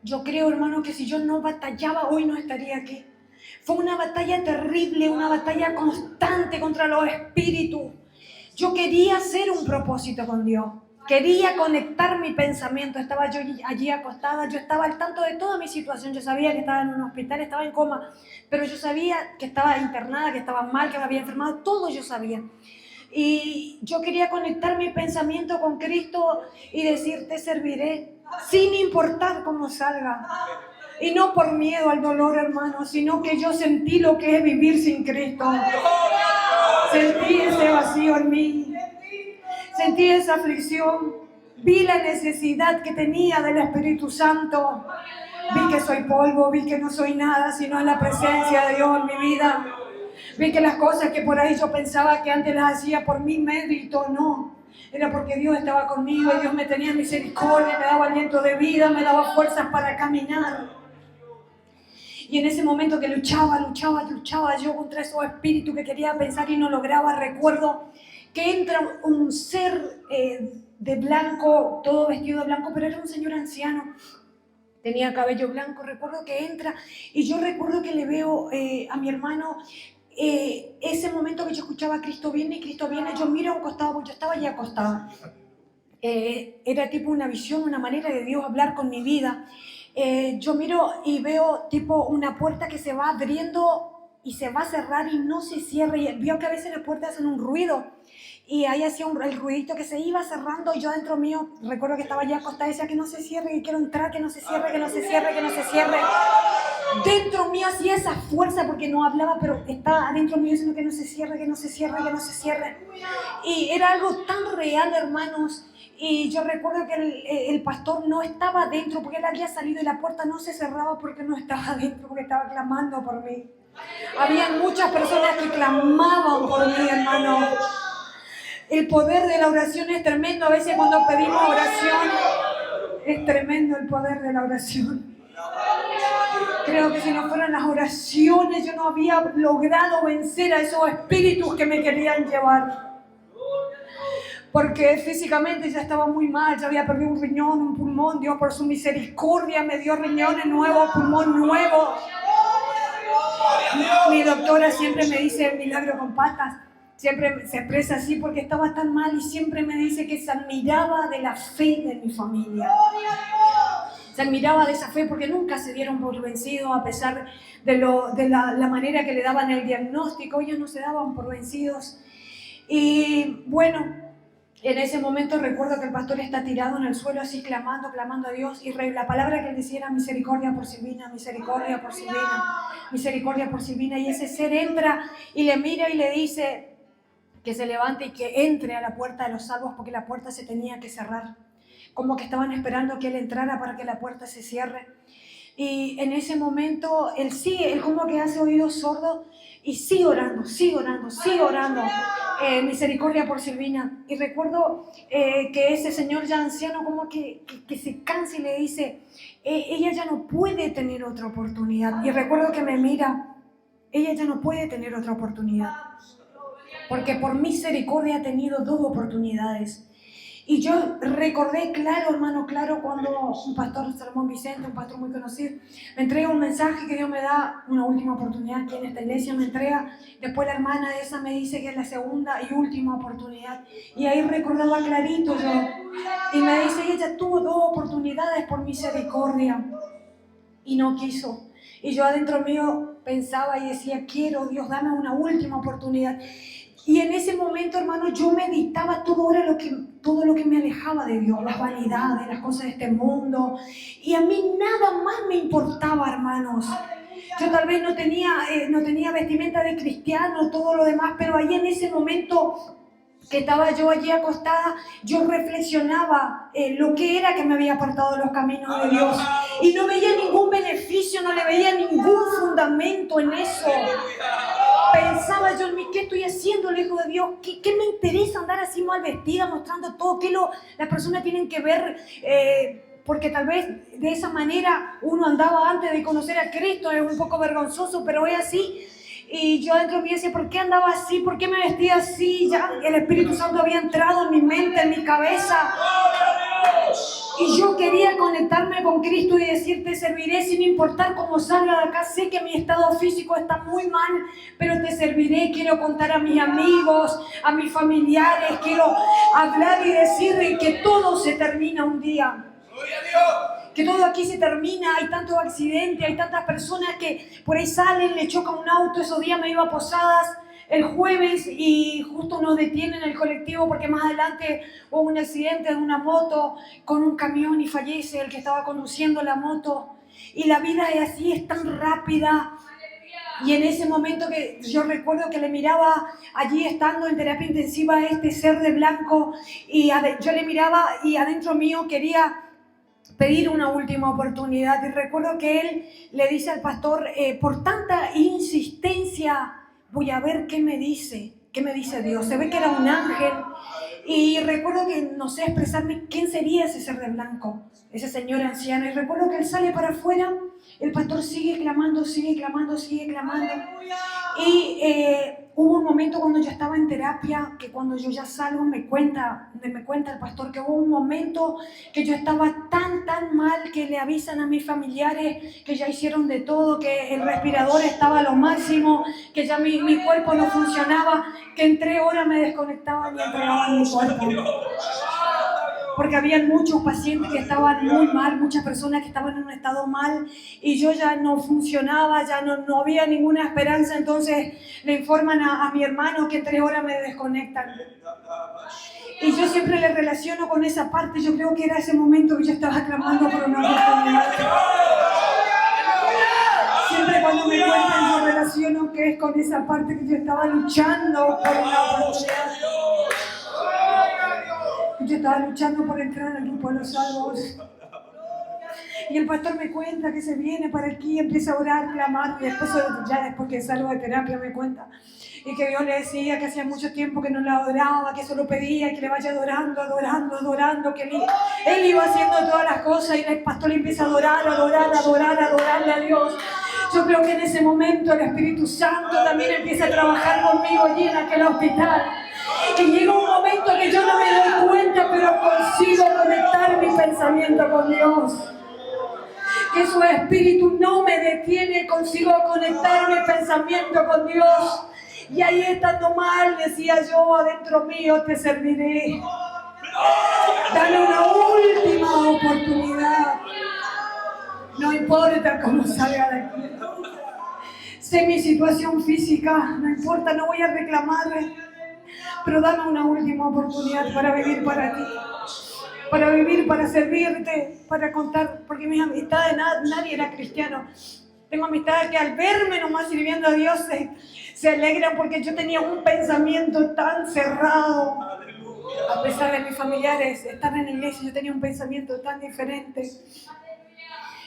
yo creo, hermanos, que si yo no batallaba, hoy no estaría aquí. Fue una batalla terrible, una batalla constante contra los espíritus. Yo quería hacer un propósito con Dios. Quería conectar mi pensamiento. Estaba yo allí acostada. Yo estaba al tanto de toda mi situación. Yo sabía que estaba en un hospital, estaba en coma. Pero yo sabía que estaba internada, que estaba mal, que me había enfermado. Todo yo sabía. Y yo quería conectar mi pensamiento con Cristo y decir, te serviré, sin importar cómo salga. Y no por miedo al dolor, hermano, sino que yo sentí lo que es vivir sin Cristo. Sentí ese vacío en mí. Sentí esa aflicción. Vi la necesidad que tenía del Espíritu Santo. Vi que soy polvo, vi que no soy nada, sino en la presencia de Dios en mi vida. Vi que las cosas que por ahí yo pensaba que antes las hacía por mi mérito, no. Era porque Dios estaba conmigo y Dios me tenía misericordia, me daba aliento de vida, me daba fuerzas para caminar. Y en ese momento que luchaba yo contra esos espíritus que quería pensar y no lograba, recuerdo que entra un ser de blanco, todo vestido de blanco, pero era un señor anciano. Tenía cabello blanco, recuerdo que entra y yo recuerdo que le veo a mi hermano. Ese momento que yo escuchaba Cristo viene, yo miro a un costado, porque yo estaba allí acostada. Era tipo una visión, una manera de Dios hablar con mi vida. Yo miro y veo tipo una puerta que se va abriendo y se va a cerrar y no se cierra. Y veo que a veces las puertas hacen un ruido. Y ahí hacía el ruidito que se iba cerrando y yo dentro mío, recuerdo que estaba allí acostada y decía que no se cierre, que quiero entrar, que no se cierre, que no se cierre, que no se cierre. Dentro mío hacía esa fuerza porque no hablaba, pero estaba adentro mío diciendo que no se cierre, que no se cierre, que no se cierre. Y era algo tan real, hermanos. Y yo recuerdo que el pastor no estaba adentro porque él había salido y la puerta no se cerraba porque no estaba adentro, porque estaba clamando por mí. Había muchas personas que clamaban por mí, hermano. El poder de la oración es tremendo. A veces cuando pedimos oración, es tremendo el poder de la oración. Creo que si no fueran las oraciones, yo no había logrado vencer a esos espíritus que me querían llevar. Porque físicamente ya estaba muy mal, ya había perdido un riñón, un pulmón. Dios por su misericordia me dio riñones nuevos, pulmón nuevo. Mi doctora siempre me dice milagro con patas. Siempre se expresa así porque estaba tan mal y siempre me dice que se admiraba de la fe de mi familia. Se admiraba de esa fe porque nunca se dieron por vencidos a pesar de la manera que le daban el diagnóstico. Ellos no se daban por vencidos. Y bueno, en ese momento recuerdo que el pastor está tirado en el suelo así clamando a Dios y la palabra que él decía era misericordia por Silvina, misericordia por Silvina, misericordia por Silvina. Y ese ser entra y le mira y le dice que se levante y que entre a la puerta de los salvos porque la puerta se tenía que cerrar. Como que estaban esperando que él entrara para que la puerta se cierre. Y en ese momento él como que hace oídos sordos y sigue orando. Misericordia por Silvina. Y recuerdo que ese señor ya anciano como que se cansa y le dice, ella ya no puede tener otra oportunidad. Y recuerdo que me mira, ella ya no puede tener otra oportunidad. Porque por misericordia ha tenido 2 oportunidades. Y yo recordé claro, hermano, claro, cuando un pastor, Salomón Vicente, un pastor muy conocido, me entrega un mensaje que Dios me da una última oportunidad aquí en esta iglesia, me entrega, después la hermana de esa me dice que es la segunda y última oportunidad. Y ahí recordaba clarito yo, y me dice, ella tuvo 2 oportunidades por misericordia, y no quiso. Y yo adentro mío pensaba y decía, quiero, Dios, dame una última oportunidad. Y en ese momento, hermano, yo meditaba todo lo que me alejaba de Dios, las vanidades, las cosas de este mundo. Y a mí nada más me importaba, hermanos. Yo tal vez no tenía vestimenta de cristiano, todo lo demás, pero ahí en ese momento que estaba yo allí acostada, yo reflexionaba lo que era que me había apartado de los caminos de Dios. Y no veía ningún beneficio, no le veía ningún fundamento en eso. Pensaba yo en mí, ¿qué estoy haciendo lejos de Dios? ¿Qué me interesa andar así mal vestida, mostrando todo? ¿Qué las personas tienen que ver? Porque tal vez de esa manera uno andaba antes de conocer a Cristo, es un poco vergonzoso, pero es así. Y yo dentro de mí decía, ¿por qué andaba así? ¿Por qué me vestía así? Ya el Espíritu Santo había entrado en mi mente, en mi cabeza. Y yo quería conectarme con Cristo y decir, te serviré sin importar cómo salga de acá. Sé que mi estado físico está muy mal, pero te serviré. Quiero contar a mis amigos, a mis familiares. Quiero hablar y decir que todo se termina un día. Que todo aquí se termina, hay tantos accidentes, hay tantas personas que por ahí salen, le choca un auto. Esos días me iba a Posadas el jueves y justo nos detienen el colectivo porque más adelante hubo un accidente de una moto con un camión y fallece el que estaba conduciendo la moto. Y la vida es así, es tan rápida. Y en ese momento que yo recuerdo que le miraba allí estando en terapia intensiva a este ser de blanco y yo le miraba y adentro mío quería pedir una última oportunidad. Y recuerdo que él le dice al pastor, por tanta insistencia, voy a ver qué me dice Dios. Se ve que era un ángel. Y recuerdo que no sé expresarme quién sería ese ser de blanco, ese señor anciano. Y recuerdo que él sale para afuera, el pastor sigue clamando, sigue clamando, sigue clamando. Y hubo un momento cuando yo estaba en terapia, que cuando yo ya salgo me cuenta el pastor que hubo un momento que yo estaba tan mal que le avisan a mis familiares que ya hicieron de todo, que el respirador estaba a lo máximo, que ya mi cuerpo no funcionaba, que en 3 horas me desconectaban y entregaban mi cuerpo. Porque había muchos pacientes que estaban muy mal, muchas personas que estaban en un estado mal y yo ya no funcionaba, ya no había ninguna esperanza. Entonces le informan a mi hermano que en 3 horas me desconectan. Y yo siempre le relaciono con esa parte. Yo creo que era ese momento que yo estaba clamando por una oportunidad. Siempre cuando me cuentan yo relaciono que es con esa parte que yo estaba luchando por una oportunidad. Yo estaba luchando por entrar al grupo de los salvos. Y el pastor me cuenta que se viene para aquí, empieza a orar, clamar. Después que salgo de terapia me cuenta. Y que Dios le decía que hacía mucho tiempo que no la adoraba, que solo pedía que le vaya adorando, que él iba haciendo todas las cosas y el pastor le empieza a adorarle a Dios. Yo creo que en ese momento el Espíritu Santo también empieza a trabajar conmigo allí en aquel hospital. Y llega un momento que yo no me doy cuenta, pero consigo conectar mi pensamiento con Dios. Que su Espíritu no me detiene, consigo conectar mi pensamiento con Dios. Y ahí estando mal, decía yo adentro mío, te serviré. Dame una última oportunidad. No importa cómo salga de aquí. Sé mi situación física, no importa, no voy a reclamarle. Pero dame una última oportunidad para vivir para ti, para vivir, para servirte, para contar, porque mis amistades, nadie era cristiano. Tengo amistades que al verme nomás sirviendo a Dios se alegran porque yo tenía un pensamiento tan cerrado. A pesar de mis familiares estar en la iglesia, yo tenía un pensamiento tan diferente.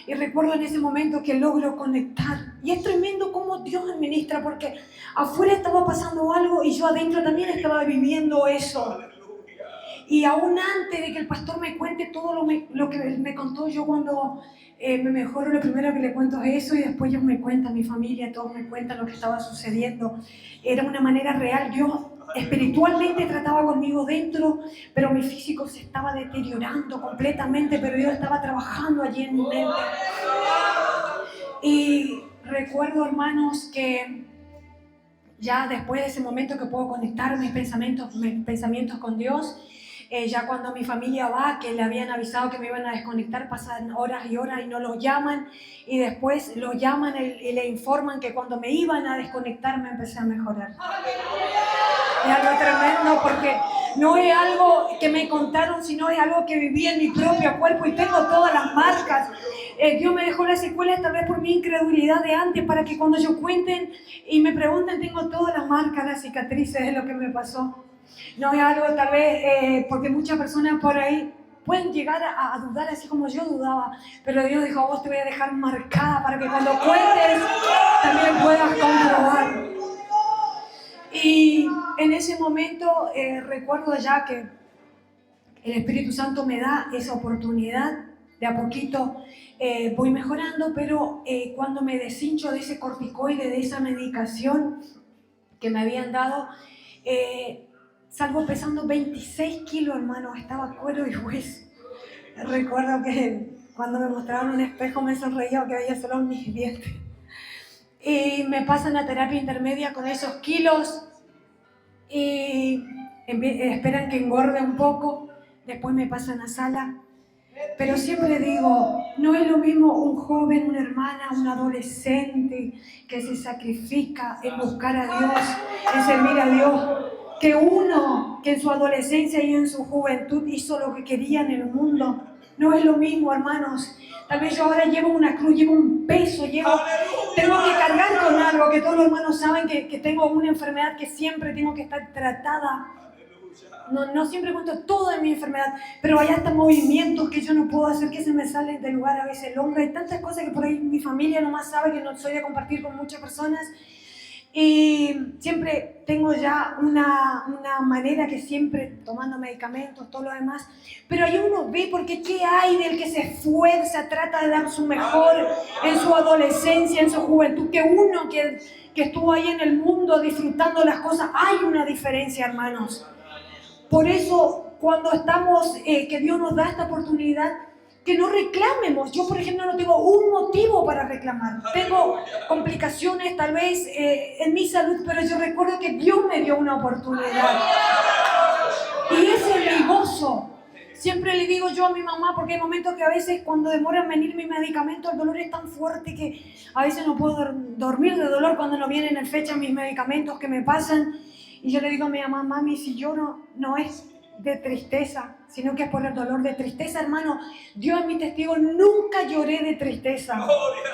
Y recuerdo en ese momento que logro conectar. Y es tremendo cómo Dios administra, porque afuera estaba pasando algo y yo adentro también estaba viviendo eso. Y aún antes de que el pastor me cuente todo lo que me contó, yo cuando me mejoro, lo primero que le cuento es eso y después ellos me cuentan, mi familia, todos me cuentan lo que estaba sucediendo. Era una manera real. Dios espiritualmente trataba conmigo dentro, pero mi físico se estaba deteriorando completamente, pero Dios estaba trabajando allí en mi mente. Y recuerdo, hermanos, que ya después de ese momento que puedo conectar mis pensamientos con Dios, ya cuando mi familia va, que le habían avisado que me iban a desconectar, pasan horas y horas y no los llaman, y después los llaman y le informan que cuando me iban a desconectar me empecé a mejorar. Es algo tremendo porque No es algo que me contaron, sino es algo que viví en mi propio cuerpo y tengo todas las marcas. Dios me dejó las secuelas tal vez por mi incredulidad de antes, para que cuando yo cuenten y me pregunten, tengo todas las marcas, las cicatrices de lo que me pasó. No es algo tal vez, porque muchas personas por ahí pueden llegar a dudar así como yo dudaba, pero Dios dijo, a vos te voy a dejar marcada para que cuando cuentes también puedas comprobar. Y en ese momento recuerdo ya que el Espíritu Santo me da esa oportunidad, de a poquito voy mejorando, pero cuando me deshincho de ese corticoide, de esa medicación que me habían dado, salgo pesando 26 kilos, hermano, estaba cuero y hueso. Recuerdo que cuando me mostraban un espejo me sonreía que veía solo mis dientes. Y me pasan a terapia intermedia con esos kilos y esperan que engorde un poco, después me pasan a sala. Pero siempre digo, no es lo mismo un joven, una hermana, un adolescente que se sacrifica en buscar a Dios, en servir a Dios, que uno que en su adolescencia y en su juventud hizo lo que quería en el mundo. No es lo mismo, hermanos. Tal vez yo ahora llevo una cruz, llevo un peso, tengo que cargar con algo, que todos los hermanos saben que tengo una enfermedad que siempre tengo que estar tratada. No siempre cuento todo de mi enfermedad, pero hay hasta movimientos que yo no puedo hacer, que se me salen del lugar a veces el hombro. Hay tantas cosas que por ahí mi familia nomás sabe, que no soy de compartir con muchas personas. Y siempre tengo ya una manera que siempre tomando medicamentos, todo lo demás. Pero ahí uno ve, porque ¿qué hay del que se esfuerza, trata de dar su mejor en su adolescencia, en su juventud? Que uno que estuvo ahí en el mundo disfrutando las cosas. Hay una diferencia, hermanos. Por eso, cuando estamos, que Dios nos da esta oportunidad, que no reclamemos. Yo, por ejemplo, no tengo un motivo para reclamar. Tengo complicaciones, tal vez, en mi salud, pero yo recuerdo que Dios me dio una oportunidad. Y ese es mi gozo. Siempre le digo yo a mi mamá, porque hay momentos que a veces cuando demora en venir mi medicamento, el dolor es tan fuerte que a veces no puedo dormir de dolor cuando no vienen en fecha mis medicamentos que me pasan. Y yo le digo a mi mamá, mami, si yo no es de tristeza, sino que es por el dolor de tristeza, hermano. Dios es mi testigo, nunca lloré de tristeza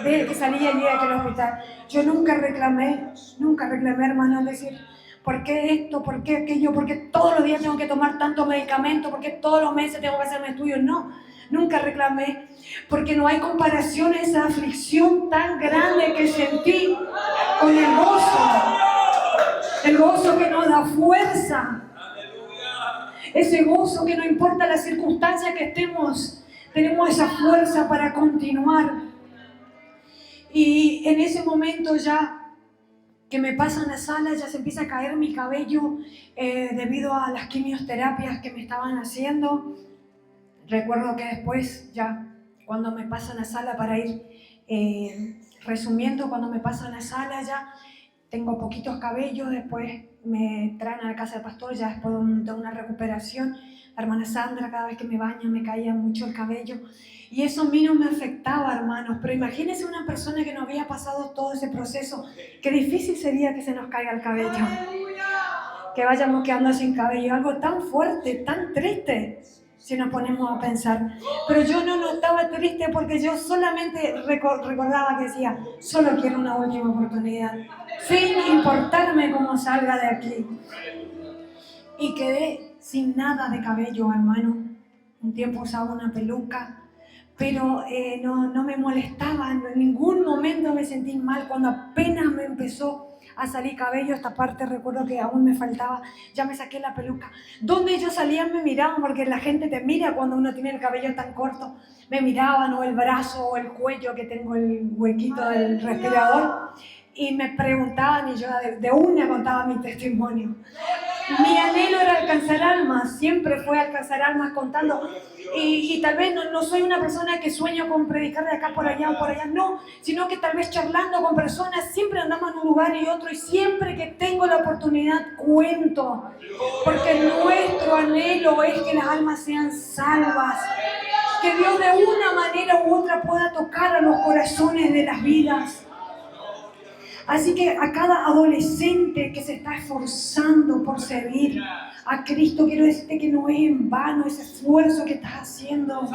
desde que salí allí de aquel hospital. Yo nunca reclamé, hermano, es decir, ¿por qué esto? ¿Por qué aquello? ¿Por qué todos los días tengo que tomar tanto medicamento? ¿Por qué todos los meses tengo que hacerme estudios? No, nunca reclamé, porque no hay comparación a esa aflicción tan grande que sentí con el gozo que nos da fuerza. Ese gozo que no importa la circunstancia que estemos, tenemos esa fuerza para continuar. Y en ese momento ya que me pasan a sala, ya se empieza a caer mi cabello debido a las quimioterapias que me estaban haciendo. Recuerdo que después ya cuando me pasan a sala para ir resumiendo, cuando me pasan a sala ya tengo poquitos cabellos, después me traen a la casa del pastor, ya después de una recuperación. La hermana Sandra, cada vez que me baña, me caía mucho el cabello. Y eso a mí no me afectaba, hermanos. Pero imagínense una persona que no había pasado todo ese proceso. Qué difícil sería que se nos caiga el cabello. Que vayamos quedando sin cabello. Algo tan fuerte, tan triste, si nos ponemos a pensar. Pero yo no estaba triste porque yo solamente recordaba que decía, solo quiero una última oportunidad, sin importarme cómo salga de aquí. Y quedé sin nada de cabello, hermano. Un tiempo usaba una peluca, pero no me molestaba, en ningún momento me sentí mal. Cuando apenas me empezó a salir cabello, esta parte recuerdo que aún me faltaba, ya me saqué la peluca. Donde yo salía me miraban, porque la gente te mira cuando uno tiene el cabello tan corto. Me miraban, o el brazo o el cuello, que tengo el huequito del respirador, y me preguntaban, y yo de una contaba mi testimonio. Mi anhelo era alcanzar almas, siempre fue alcanzar almas contando. Y tal vez no soy una persona que sueño con predicar de acá por allá o por allá, no, sino que tal vez charlando con personas, siempre andamos en un lugar y otro, y siempre que tengo la oportunidad cuento, porque nuestro anhelo es que las almas sean salvas, que Dios de una manera u otra pueda tocar a los corazones de las vidas. Así que a cada adolescente que se está esforzando por servir a Cristo, quiero decirte que no es en vano ese esfuerzo que estás haciendo.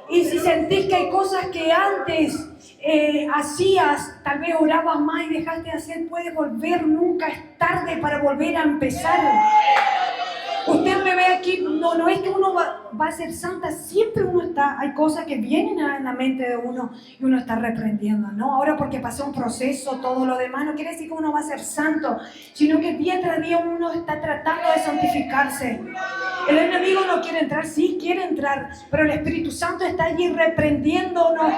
Y si sentís que hay cosas que antes hacías, tal vez orabas más y dejaste de hacer, puedes volver, nunca es tarde para volver a empezar. Usted me ve aquí, no es que uno va a ser santa, siempre uno está, hay cosas que vienen a la mente de uno y uno está reprendiendo, ¿no? Ahora porque pasó un proceso, todo lo demás, no quiere decir que uno va a ser santo, sino que día tras día uno está tratando de santificarse. El enemigo no quiere entrar, sí quiere entrar, pero el Espíritu Santo está allí reprendiéndonos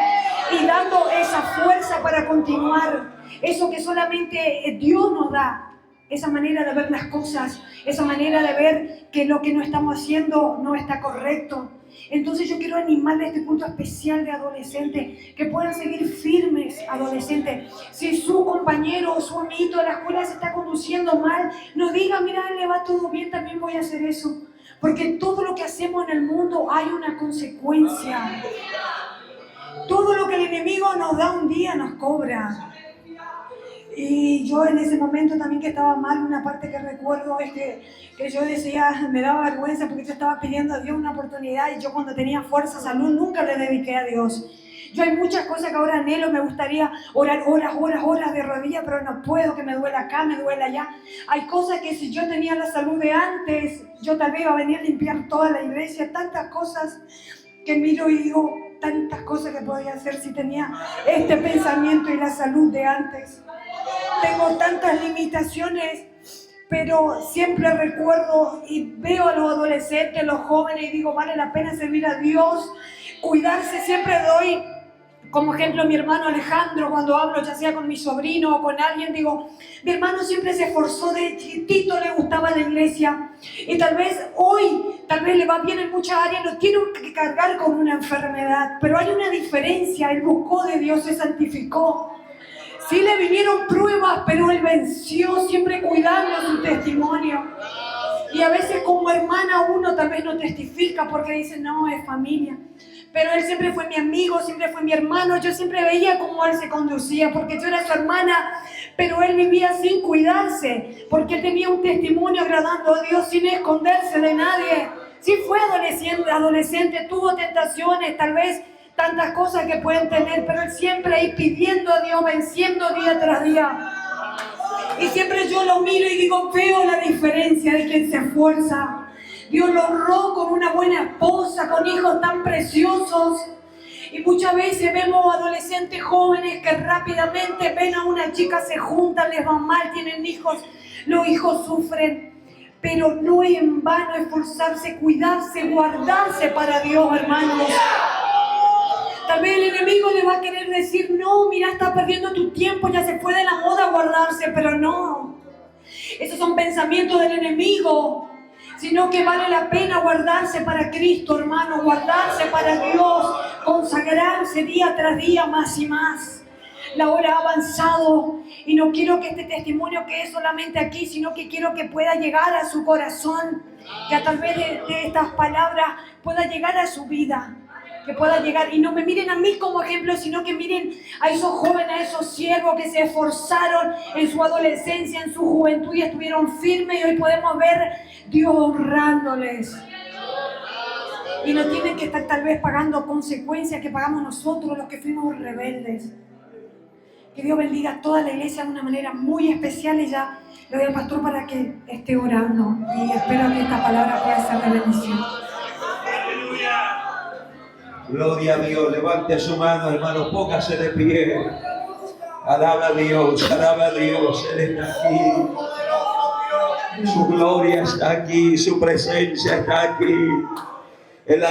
y dando esa fuerza para continuar, eso que solamente Dios nos da. Esa manera de ver las cosas, esa manera de ver que lo que no estamos haciendo no está correcto. Entonces yo quiero animarles a este culto especial de adolescentes, que puedan seguir firmes adolescentes. Si su compañero o su amiguito de la escuela se está conduciendo mal, no diga, mira, le va todo bien, también voy a hacer eso. Porque todo lo que hacemos en el mundo hay una consecuencia. Todo lo que el enemigo nos da un día nos cobra. Y yo en ese momento también que estaba mal, una parte que recuerdo es que yo decía, me daba vergüenza porque yo estaba pidiendo a Dios una oportunidad y yo cuando tenía fuerza, salud, nunca le dediqué a Dios. Yo hay muchas cosas que ahora anhelo, me gustaría orar horas de rodillas, pero no puedo, que me duela acá, me duela allá. Hay cosas que si yo tenía la salud de antes, yo tal vez iba a venir a limpiar toda la iglesia, tantas cosas que miro y digo, tantas cosas que podía hacer si tenía este pensamiento y la salud de antes. Tengo tantas limitaciones, pero siempre recuerdo y veo a los adolescentes, los jóvenes y digo, vale la pena servir a Dios, cuidarse. Siempre doy como ejemplo a mi hermano Alejandro cuando hablo, ya sea con mi sobrino o con alguien, digo, mi hermano siempre se esforzó, de chiquitito le gustaba la iglesia y tal vez hoy, tal vez le va bien en muchas áreas, no tiene que cargar con una enfermedad, pero hay una diferencia, él buscó de Dios, se santificó. Sí le vinieron pruebas, pero él venció, siempre cuidando su testimonio. Y a veces como hermana uno tal vez no testifica porque dice, no, es familia. Pero él siempre fue mi amigo, siempre fue mi hermano. Yo siempre veía cómo él se conducía porque yo era su hermana, pero él vivía sin cuidarse porque él tenía un testimonio agradando a Dios sin esconderse de nadie. Sí fue adolescente, tuvo tentaciones, tal vez tantas cosas que pueden tener, pero él siempre ahí pidiendo a Dios, venciendo día tras día. Y siempre yo lo miro y digo, veo la diferencia de quien se esfuerza. Dios lo honró con una buena esposa, con hijos tan preciosos. Y muchas veces vemos adolescentes jóvenes que rápidamente ven a una chica, se juntan, les va mal, tienen hijos, los hijos sufren. Pero no es en vano esforzarse, cuidarse, guardarse para Dios, hermanos. Tal vez el enemigo le va a querer decir, no, mira, está perdiendo tu tiempo, ya se fue de la moda guardarse, pero no. Esos son pensamientos del enemigo, sino que vale la pena guardarse para Cristo, hermano, guardarse para Dios, consagrarse día tras día más y más. La hora ha avanzado y no quiero que este testimonio quede solamente aquí, sino que quiero que pueda llegar a su corazón, que a través de estas palabras pueda llegar a su vida. Que pueda llegar y no me miren a mí como ejemplo, sino que miren a esos jóvenes, a esos siervos que se esforzaron en su adolescencia, en su juventud y estuvieron firmes y hoy podemos ver Dios honrándoles. Y no tienen que estar tal vez pagando consecuencias que pagamos nosotros los que fuimos rebeldes. Que Dios bendiga a toda la iglesia de una manera muy especial y ya le doy al pastor para que esté orando y espero que esta palabra pueda ser de bendición. Gloria a Dios, levante su mano, hermano, póngase de pie. Alaba a Dios, Él está aquí. Su gloria está aquí, su presencia está aquí. El